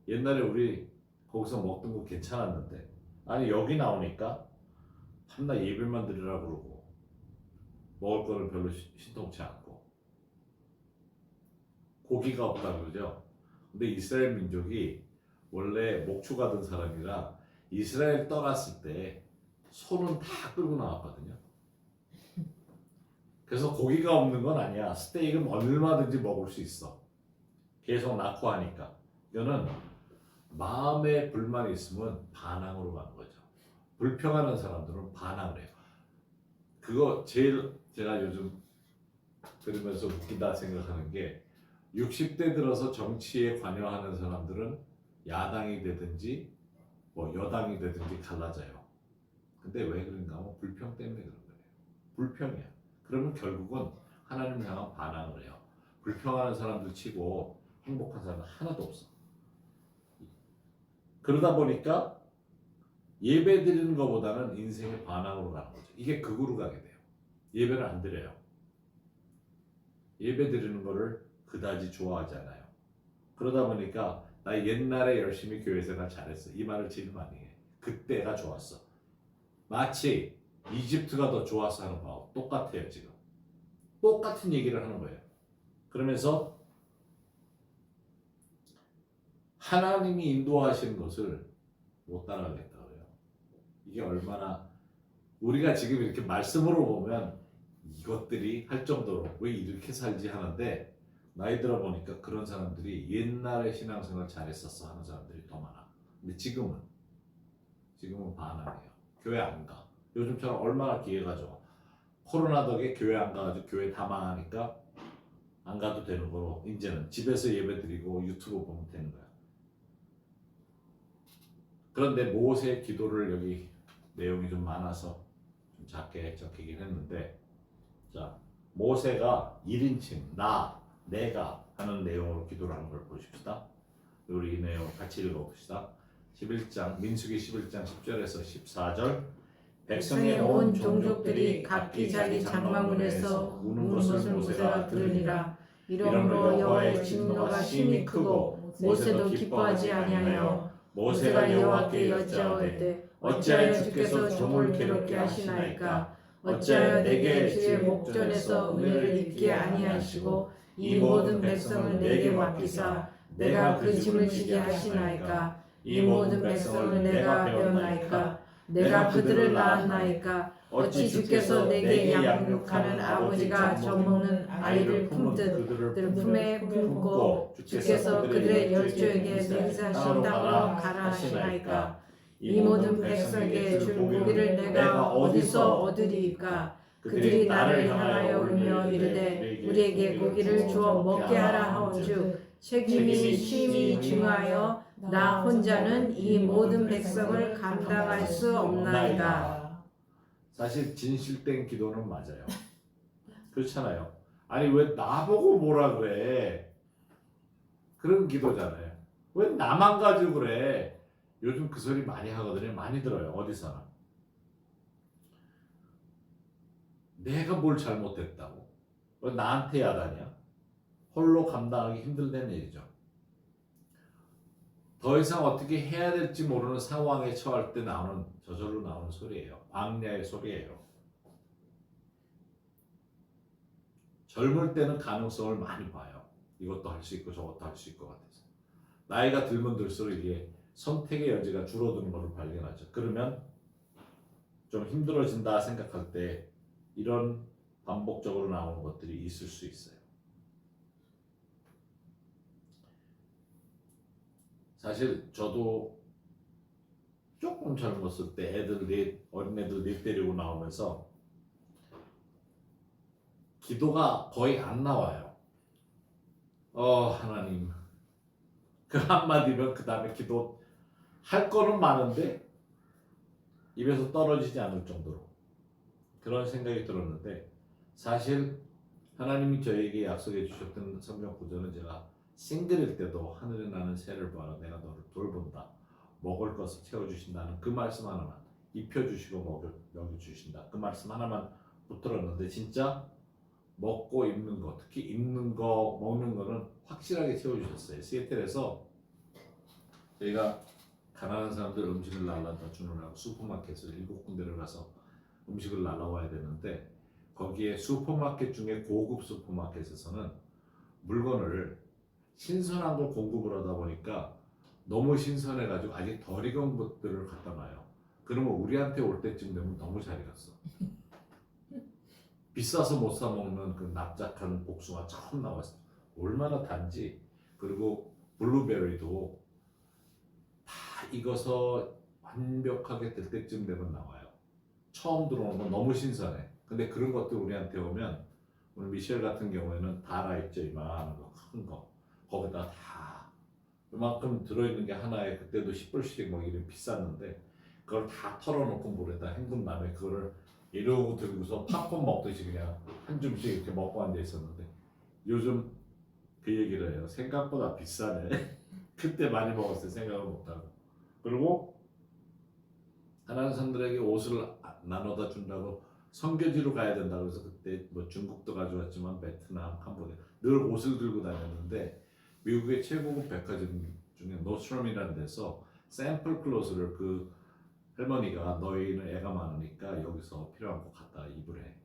[SPEAKER 1] 옛날에 우리 거기서 먹던 거 괜찮았는데 아니 여기 나오니까 밤낮 예배만 드리라고 그러고 먹을 거를 별로 신통치 않고 고기가 없다 그러죠. 근데 이스라엘 민족이 원래 목축 하던 사람이라 이스라엘 떠났을 때 소는 다 끌고 나왔거든요. 그래서 고기가 없는 건 아니야. 스테이크는 얼마든지 먹을 수 있어. 계속 낳고 하니까. 이거는 마음에 불만이 있으면 반항으로 가는 거죠. 불평하는 사람들은 반항을 해요. 그거 제일 제가 요즘 들으면서 웃기다 생각하는 게 60대 들어서 정치에 관여하는 사람들은 야당이 되든지 뭐 여당이 되든지 갈라져요. 근데 왜 그런가 하면 불평 때문에 그런 거예요. 불평이야. 그러면 결국은 하나님 향한 반항을 해요. 불평하는 사람들 치고 행복한 사람은 하나도 없어. 그러다 보니까 예배 드리는 것보다는 인생의 반항으로 가는 거죠. 이게 극으로 가게 돼요. 예배를 안 드려요. 예배 드리는 거를 그다지 좋아하지 않아요. 그러다 보니까 나 옛날에 열심히 교회 생활 잘했어. 이 말을 제일 많이 해. 그때가 좋았어. 마치 이집트가 더 좋아서 하는 거하고 똑같아요. 지금 똑같은 얘기를 하는 거예요. 그러면서 하나님이 인도하시는 것을 못 따라가겠다 그래요. 이게 얼마나 우리가 지금 이렇게 말씀으로 보면 이것들이 할 정도로 왜 이렇게 살지 하는데 나이 들어 보니까 그런 사람들이 옛날에 신앙생활 잘했었어 하는 사람들이 더 많아. 근데 지금은 반항이에요. 교회 안 가. 요즘처럼 얼마나 기회가 좋아. 코로나 덕에 교회 안 가가지고 교회 다 망하니까 안 가도 되는 거로 이제는 집에서 예배 드리고 유튜브 보면 되는 거야. 그런데 모세의 기도를 여기 내용이 좀 많아서 좀 작게 적히긴 했는데, 자 모세가 1인칭 내가 하는 내용으로 기도를 하는 걸 보십시다. 우리 이 내용 같이 읽어봅시다. 11장 민수기 11장 10절에서 14절
[SPEAKER 2] 백성의 온 종족들이 각기 자기 장막문에서 우는 것을 모세가 들으니라. 이러므로 여호와의 진노가 심히 크고 모세도 기뻐하지 아니하여 모세가 여호와께 여짜오되 어찌하여 주께서 종을 괴롭게 하시나이까. 어찌하여 내게 주의 목전에서 은혜를 입게 아니하시고 이 모든 백성을 내게 맡기사 내가 그 짐을 지게 하시나이까. 이 모든 백성을 내가 배웠나이까. 내가 그들을 낳았나이까. 어찌 주께서 내게 양육하는 아버지가 젖먹는 아이를 품듯 그들 품에 품고 주께서 그들의 열조에게 맹세하신 땅으로 가라 하시나이까. 이 모든 백성에게 줄 고기를 내가 어디서 얻으리이까. 그들이 나를 향하여 울며 이르되 우리에게 고기를 주어 먹게 하라 하온즉 책임이 심히 중하여 나 혼자는 이 모든 백성을 감당할 수 없나이다.
[SPEAKER 1] 사실 진실된 기도는 맞아요. 그렇잖아요. 아니 왜 나보고 뭐라 그래? 그런 기도잖아요. 왜 나만 가지고 그래? 요즘 그 소리 많이 하거든요. 많이 들어요. 어디서나. 내가 뭘 잘못했다고? 왜 나한테 야단이야? 홀로 감당하기 힘들다는 얘기죠. 더 이상 어떻게 해야 될지 모르는 상황에 처할 때 나오는 저절로 나오는 소리예요. 광야의 소리예요. 젊을 때는 가능성을 많이 봐요. 이것도 할 수 있고 저것도 할 수 있을 것 같아서. 나이가 들면 들수록 이게 선택의 여지가 줄어드는 것을 발견하죠. 그러면 좀 힘들어진다 생각할 때 이런 반복적으로 나오는 것들이 있을 수 있어요. 사실 저도 조금 젊었을 때 어린애들 넷 데리고 나오면서 기도가 거의 안 나와요. 하나님 그 한마디면 그 다음에 기도 할 거는 많은데 입에서 떨어지지 않을 정도로 그런 생각이 들었는데, 사실 하나님이 저에게 약속해 주셨던 성경 구절은 제가 싱글일 때도 하늘에 나는 새를 보아라 내가 너를 돌본다 먹을 것을 채워주신다는 그 말씀 하나만, 입혀주시고 먹여주신다 그 말씀 하나만 붙들었는데 진짜 먹고 입는 거, 특히 입는 거 먹는 거는 확실하게 채워주셨어요. 시애틀에서 저희가 가난한 사람들 음식을 날라다 주느라고 슈퍼마켓을 7군데를 가서 음식을 날라와야 되는데, 거기에 슈퍼마켓 중에 고급 슈퍼마켓에서는 물건을 신선한 걸 공급을 하다 보니까 너무 신선해가지고 아직 덜 익은 것들을 갖다 놔요. 그러면 우리한테 올 때쯤 되면 너무 잘 익었어. 비싸서 못 사 먹는 그 납작한 복숭아 처음 나왔어. 얼마나 단지. 그리고 블루베리도 다 익어서 완벽하게 될 때쯤 되면 나와요. 처음 들어오는 건 너무 신선해. 근데 그런 것들 우리한테 오면, 오늘 미셸 같은 경우에는 다라 있죠, 이만한 거, 큰 거. 거기다 다 이만큼 들어있는 게 하나에 그때도 10불씩 뭐 이런 비쌌는데 그걸 다 털어놓고 물에다 헹군 다음에 그거를 이러고 들고서 팝콘 먹듯이 그냥 한 줌씩 이렇게 먹고 앉아 있었는데, 요즘 그 얘기를 해요. 생각보다 비싸네. 그때 많이 먹었을 때 생각을 못하고. 그리고 가난한 사람들에게 옷을 나눠다 준다고 선교지로 가야 된다고 해서 그때 뭐 중국도 가져왔지만 베트남, 캄보디아 늘 옷을 들고 다녔는데, 미국의 최고급 백화점 중에 노스트럼이라는 데서 샘플 클로즈를 그 할머니가 너희는 애가 많으니까 여기서 필요한 거 갖다 입으래.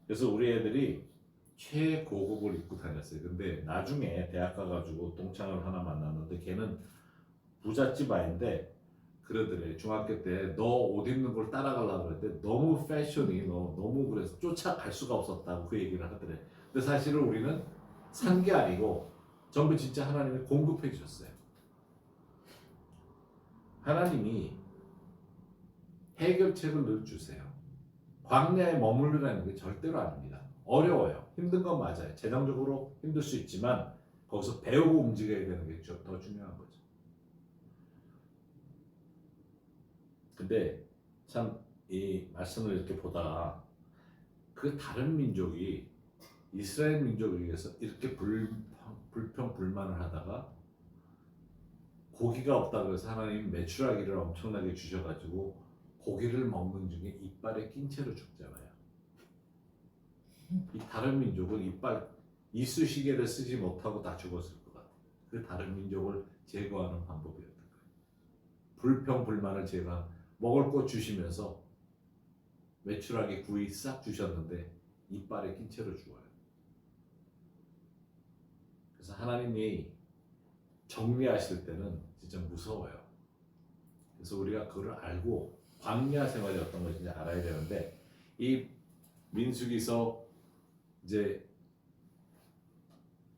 [SPEAKER 1] 그래서 우리 애들이 최고급을 입고 다녔어요. 근데 나중에 대학 가가지고 동창을 하나 만났는데 걔는 부잣집 아인데 그러더래. 중학교 때 너 옷 입는 걸 따라가려고 그랬는데 너무 패션이 너무 그래서 쫓아갈 수가 없었다고 그 얘기를 하더래. 근데 사실은 우리는 산 게 아니고 전부 진짜 하나님이 공급해 주셨어요. 하나님이 해결책을 늘 주세요. 광야에 머무르라는 게 절대로 아닙니다. 어려워요. 힘든 건 맞아요. 재정적으로 힘들 수 있지만 거기서 배우고 움직여야 되는 게 더 중요한 거죠. 근데 참 이 말씀을 이렇게 보다가 그 다른 민족이 이스라엘 민족을 위해서 이렇게 불평 불만을 하다가 고기가 없다고 해서 하나님 메추라기를 엄청나게 주셔가지고 고기를 먹는 중에 이빨에 낀 채로 죽잖아요. 이 다른 민족은 이쑤시개를 쓰지 못하고 다 죽었을 것 같아요. 그 다른 민족을 제거하는 방법이었던 거예요. 불평 불만을 먹을 것 주시면서 메추라기 구이 싹 주셨는데 이빨에 낀 채로 죽어요. 그래서 하나님이 정리하실 때는 진짜 무서워요. 그래서 우리가 그걸 알고 광야 생활이 어떤 것인지 알아야 되는데 이 민수기서 이제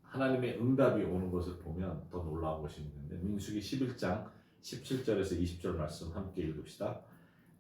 [SPEAKER 1] 하나님의 응답이 오는 것을 보면 더 놀라운 것이 있는데 민수기 11장 17절에서 20절 말씀 함께 읽읍시다.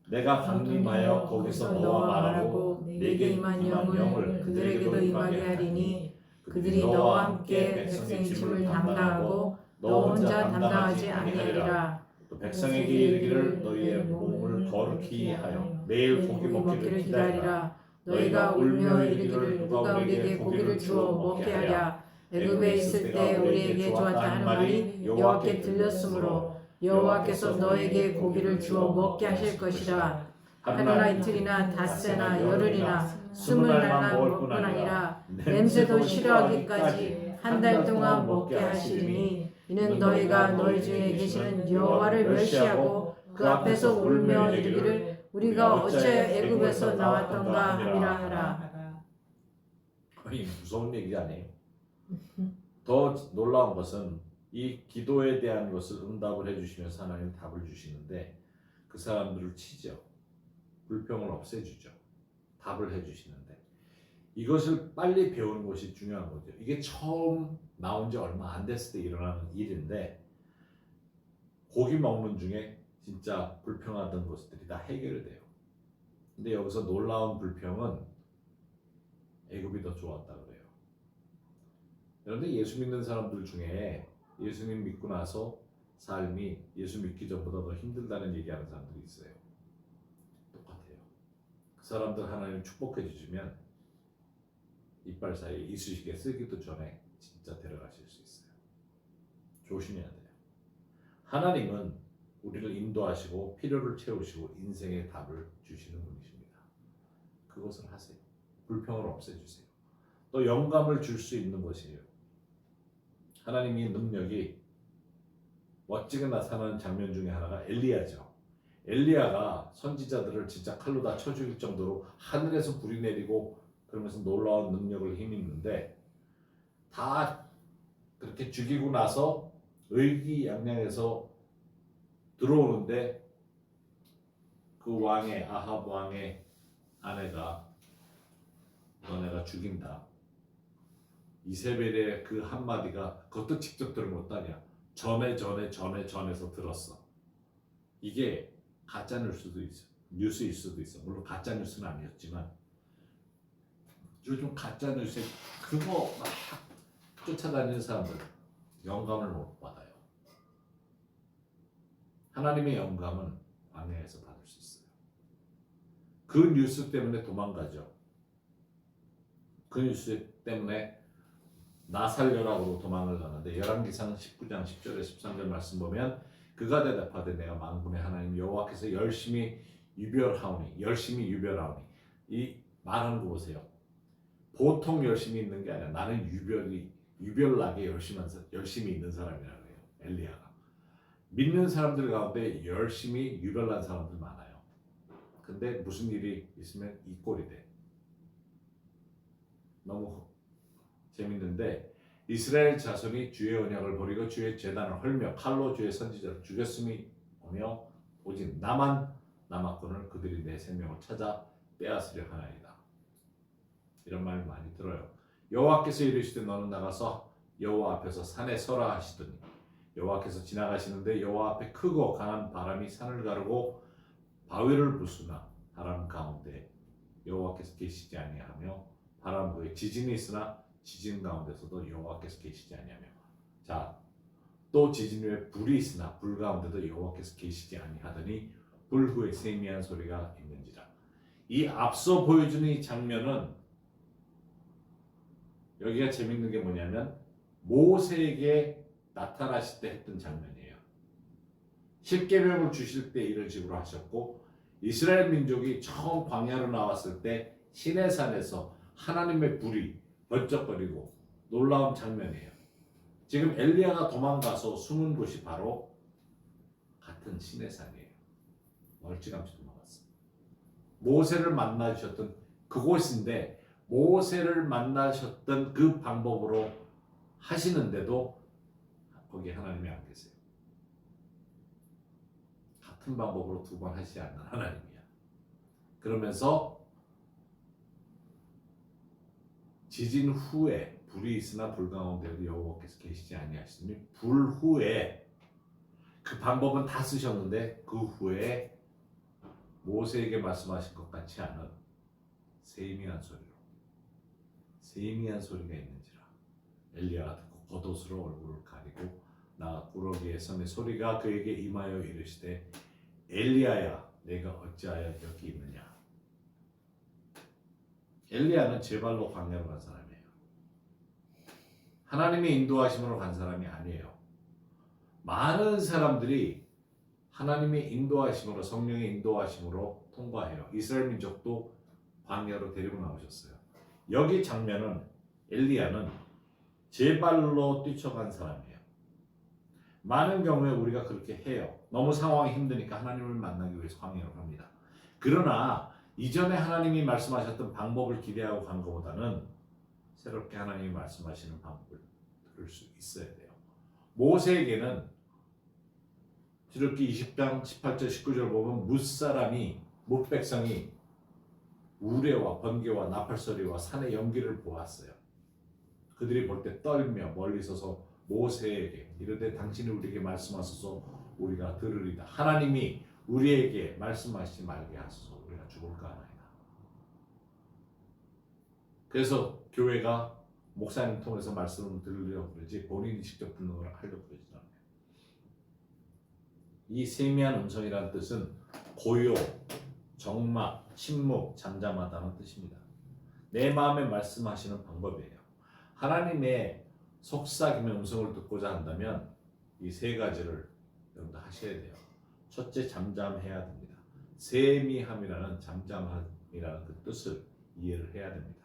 [SPEAKER 1] 내가 강림하여 거기서 너와 말하고 내게 임한 영을 그들에게도 임하게 하리니 그들이 너와 함께 백성의 짐을 담당하고 너 혼자 담당하지 아니하리라. 또 백성에게 이르기를 너희의 몸을 거룩히 하여 내일 고기 먹기를 기다리라. 너희가 울며 이르기를 누가 우리에게 고기를 주어 먹게 하랴. 애굽에 있을 때 우리에게 좋았다 하는 말이 여호와께 들렸으므로 여호와께서 너에게 고기를 주어 먹게 하실 것이라. 하루나 이틀이나 닷새나 열흘이나 20날만 먹을 뿐 아니라 냄새도 싫어하기까지 한 달 동안 먹게 하시리니 이는 너희가 너희 중에 계시는 여호와를 멸시하고 그 앞에서 울며 이르기를 우리가 어찌하여 애굽에서 나왔던가 함이라 하라. 아니 무서운 얘기 아니에요? 더 놀라운 것은 이 기도에 대한 것을 응답을 해주시면서 하나님 답을 주시는데 그 사람들을 치죠. 불평을 없애주죠. 답을 해주시는데 이것을 빨리 배우는 것이 중요한 거죠. 이게 처음 나온 지 얼마 안 됐을 때 일어나는 일인데 고기 먹는 중에 진짜 불평하던 것들이 다 해결이 돼요. 근데 여기서 놀라운 불평은 애굽이 더 좋았다 그래요. 그런데 예수 믿는 사람들 중에 예수님 믿고 나서 삶이 예수 믿기 전보다 더 힘들다는 얘기하는 사람들이 있어요. 똑같아요. 그 사람들 하나님 축복해 주시면 이빨 사이에 이쑤시개 쓰기도 전에 진짜 데려가실 수 있어요. 조심해야 돼요. 하나님은 우리를 인도하시고 필요를 채우시고 인생의 답을 주시는 분이십니다. 그것을 하세요. 불평을 없애주세요. 또 영감을 줄 수 있는 것이에요. 하나님의 능력이 멋지게 나타나는 장면 중에 하나가 엘리야죠. 엘리야가 선지자들을 진짜 칼로 다 쳐 죽일 정도로 하늘에서 불이 내리고 그러면서 놀라운 능력을 힘입는데 다 그렇게 죽이고 나서 의기양양해서 들어오는데 그 왕의 아합 왕의 아내가 너네가 죽인다. 이세벨의 그 한마디가 그것도 직접 들은 것도 아니야. 전에서 들었어. 이게 가짜 뉴스일 수도 있어. 물론 가짜 뉴스는 아니었지만 요즘 가짜 뉴스에 그거 막 쫓아다니는 사람들 영감을 못 받아요. 하나님의 영감은 광야에서 받을 수 있어요. 그 뉴스 때문에 도망가죠. 그 뉴스 때문에 나 살려라고 도망을 가는데 열왕기상 19장 10절에 13절 말씀 보면 그가 대답하되 내가 만군의 하나님 여호와께서 열심히 유별하오니 이 말하는 거 보세요. 보통 열심히 있는 게 아니라 나는 유별이 유별나게 열심히 있는 사람이라고 해요. 엘리야가. 믿는 사람들 가운데 열심히 유별난 사람들 많아요. 근데 무슨 일이 있으면 이 꼴이 돼. 너무 재밌는데 이스라엘 자손이 주의 언약을 버리고 주의 제단을 헐며 칼로 주의 선지자를 죽였음이 오며 오직 나만 남았거늘 그들이 내 생명을 찾아 빼앗으려 하나이다. 이런 말 많이 들어요. 여호와께서 이르시되 너는 나가서 여호와 앞에서 산에 서라 하시더니 여호와께서 지나가시는데 여호와 앞에 크고 강한 바람이 산을 가르고 바위를 부수나 바람 가운데 여호와께서 계시지 아니하며 바람 후에 지진이 있으나 지진 가운데서도 여호와께서 계시지 아니하며 자, 또 지진 후에 불이 있으나 불 가운데도 여호와께서 계시지 아니하더니 불 후에 세미한 소리가 있는지라. 이 앞서 보여주는 이 장면은 여기가 재밌는 게 뭐냐면 모세에게 나타나실 때 했던 장면이에요. 십계명을 주실 때 이런 식으로 하셨고 이스라엘 민족이 처음 광야로 나왔을 때 시내산에서 하나님의 불이 번쩍거리고 놀라운 장면이에요. 지금 엘리야가 도망가서 숨은 곳이 바로 같은 시내산이에요. 멀찌감치 도망갔어요. 모세를 만나셨던 그곳인데 모세를 만나셨던 그 방법으로 하시는데도 거기 하나님이 안 계세요. 같은 방법으로 두 번 하시지 않는 하나님이야. 그러면서 지진 후에 불이 있으나 불 가운데도 여호와께서 계시지 아니하시니 불 후에 그 방법은 다 쓰셨는데 그 후에 모세에게 말씀하신 것 같지 않은 세미한 소리가 있는지라. 엘리야가 듣고 겉옷으로 얼굴을 가리고 나가 꾸러기에 섬에 소리가 그에게 임하여 이르시되 엘리야야 내가 어찌하여 여기 있느냐. 엘리야는 제 발로 광야로 간 사람이에요. 하나님의 인도하심으로 간 사람이 아니에요. 많은 사람들이 하나님의 인도하심으로 성령의 인도하심으로 통과해요. 이스라엘 민족도 광야로 데리고 나오셨어요. 여기 장면은 엘리야는 제 발로 뛰쳐간 사람이에요. 많은 경우에 우리가 그렇게 해요. 너무 상황이 힘드니까 하나님을 만나기 위해서 광야로 갑니다. 그러나 이전에 하나님이 말씀하셨던 방법을 기대하고 간 것보다는 새롭게 하나님이 말씀하시는 방법을 들을 수 있어야 돼요. 모세에게는 출애굽기 20장 18절 19절 보면 뭇백성이 우레와 번개와 나팔소리와 산의 연기를 보았어요. 그들이 볼 때 떨며 멀리 서서 모세에게 이르되 당신이 우리에게 말씀하소서 우리가 들으리다. 하나님이 우리에게 말씀하시지 말게 하소서 우리가 죽을까 하나이다. 그래서 교회가 목사님 통해서 말씀을 들으려고 그러지 본인이 직접 듣는 걸 하려고 그러지 않아요. 이 세미한 음성이라는 뜻은 고요, 적막, 침묵, 잠잠하다는 뜻입니다. 내 마음에 말씀하시는 방법이에요. 하나님의 속삭임의 음성을 듣고자 한다면 이 세 가지를 여러분들 하셔야 돼요. 첫째, 잠잠해야 됩니다. 세미함이라는 잠잠함이라는 그 뜻을 이해를 해야 됩니다.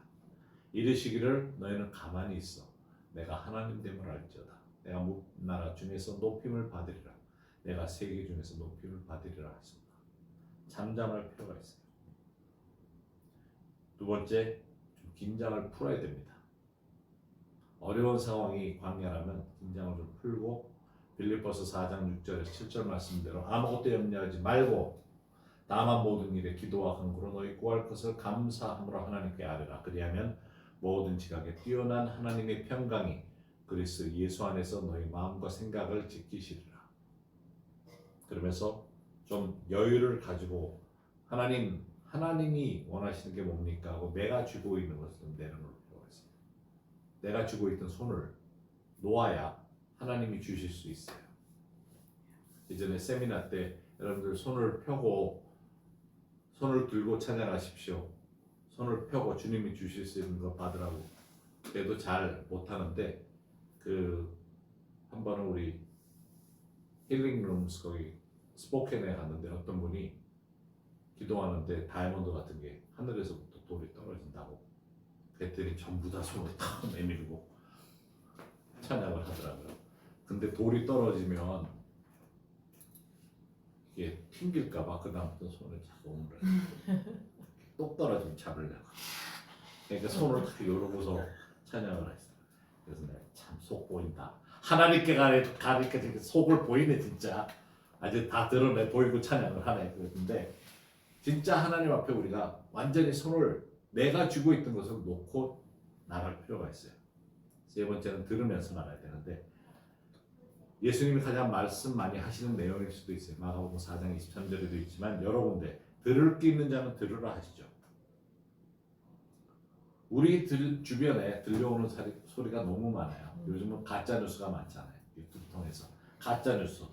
[SPEAKER 1] 이르시기를 너희는 가만히 있어 내가 하나님 됨을 알지어다. 내가 나라 중에서 높임을 받으리라. 내가 세계 중에서 높임을 받으리라 하십니다. 잠잠할 필요가 있어요. 두 번째, 좀 긴장을 풀어야 됩니다. 어려운 상황이 광야라면 긴장을 좀 풀고 빌립보서 4장 6절에서 7절 말씀대로 아무것도 염려하지 말고 다만 모든 일에 기도와 간구로 너희 구할 것을 감사함으로 하나님께 아뢰라. 그리하면 모든 지각에 뛰어난 하나님의 평강이 그리스도 예수 안에서 너희 마음과 생각을 지키시리라. 그러면서 좀 여유를 가지고 하나님이 원하시는 게 뭡니까 하고 내가 쥐고 있는 것을 좀 내려놓을 필요가 있어요. 내가 쥐고 있던 손을 놓아야 하나님이 주실 수 있어요. 예전에 세미나 때 여러분들 손을 펴고 손을 들고 찬양하십시오. 손을 펴고 주님이 주실 수 있는 거 받으라고. 그래도 잘 못하는데 한 번은 우리 힐링룸스 거기 스포켄에 갔는데 어떤 분이 기도하는데 다이아몬드 같은 게 하늘에서부터 돌이 떨어진다고 그랬더니 전부 다 손을 탁 내밀고 찬양을 하더라고요. 근데 돌이 떨어지면 이게 튕길까봐 그다음부터 손을 자꾸 오므려. 똑 떨어지면 잡으려고. 그러니까 손을 딱 열고서 찬양을 했어요. 그래서 내가 참 속 보인다. 하나님께 가니까 속을 보이네 진짜. 아주 다 드러내 보이고 찬양을 하네. 그랬는데 진짜 하나님 앞에 우리가 완전히 손을 내가 쥐고 있던 것을 놓고 나갈 필요가 있어요. 세 번째는 들으면서 나가야 되는데 예수님이 가장 말씀 많이 하시는 내용일 수도 있어요. 마가복음 4장 23절에도 있지만 여러 군데 들을 게 있는 자는 들으라 하시죠. 우리 주변에 들려오는 소리가 너무 많아요. 요즘은 가짜 뉴스가 많잖아요. 유튜브 통해서 가짜 뉴스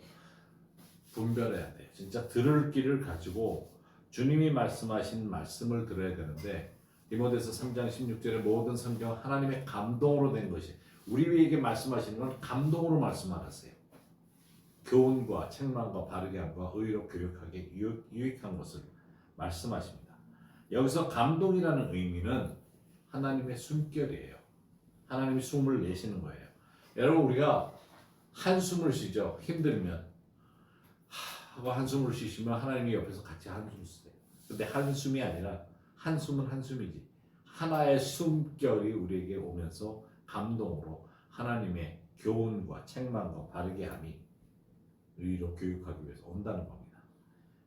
[SPEAKER 1] 분별해야 돼요. 진짜 들을 길을 가지고 주님이 말씀하신 말씀을 들어야 되는데 디모데서 3장 16절에 모든 성경은 하나님의 감동으로 된 것이 우리에게 말씀하시는 건 감동으로 말씀하세요. 교훈과 책망과 바르게 함과 의로 교육하게 유익한 것을 말씀하십니다. 여기서 감동이라는 의미는 하나님의 숨결이에요. 하나님이 숨을 내쉬는 거예요. 여러분 우리가 한숨을 쉬죠. 힘들면 하고 한숨을 쉬시면 하나님이 옆에서 같이 한숨 쉬세요. 근데 한숨이 아니라 한숨은 한숨이지. 하나의 숨결이 우리에게 오면서 감동으로 하나님의 교훈과 책망과 바르게 함이 의로 교육하기 위해서 온다는 겁니다.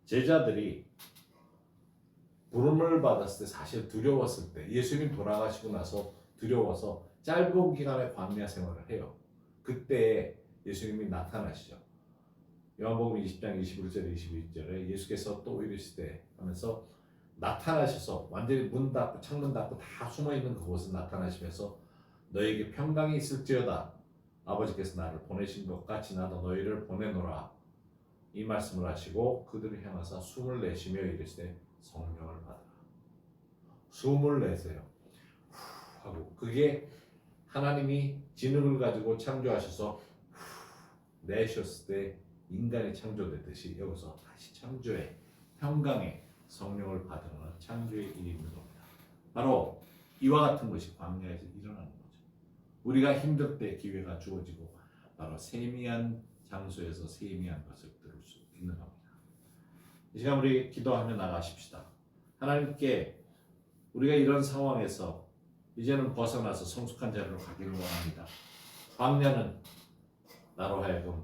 [SPEAKER 1] 제자들이 부름을 받았을 때 사실 두려웠을 때 예수님 돌아가시고 나서 두려워서 짧은 기간의 광야 생활을 해요. 그때 예수님이 나타나시죠. 요한복음 20장 21절 22절에 예수께서 또 이르시되 하면서 나타나셔서 완전히 문 닫고 창문 닫고 다 숨어있는 그곳에 나타나시면서 너에게 평강이 있을지어다 아버지께서 나를 보내신 것 같이 나도 너희를 보내노라 이 말씀을 하시고 그들을 향하사 숨을 내쉬며 이르시되 성령을 받으라. 숨을 내세요. 후 하고 그게 하나님이 진흙을 가지고 창조하셔서 내셨을 때 인간이 창조되듯이 여기서 다시 창조의 평강의 성령을 받으는 창조의 일이 있는 겁니다. 바로 이와 같은 것이 광야에서 일어나는 거죠. 우리가 힘들 때 기회가 주어지고 바로 세미한 장소에서 세미한 것을 들을 수 있는 겁니다. 이 시간 우리 기도하며 나가십시다. 하나님께 우리가 이런 상황에서 이제는 벗어나서 성숙한 자리로 가기를 원합니다. 광야는 나로 하여금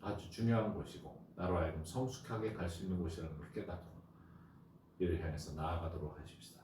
[SPEAKER 1] 아주 중요한 곳이고 나로 하여금 성숙하게 갈 수 있는 곳이라는 걸 깨닫고 이를 향해서 나아가도록 하십시다.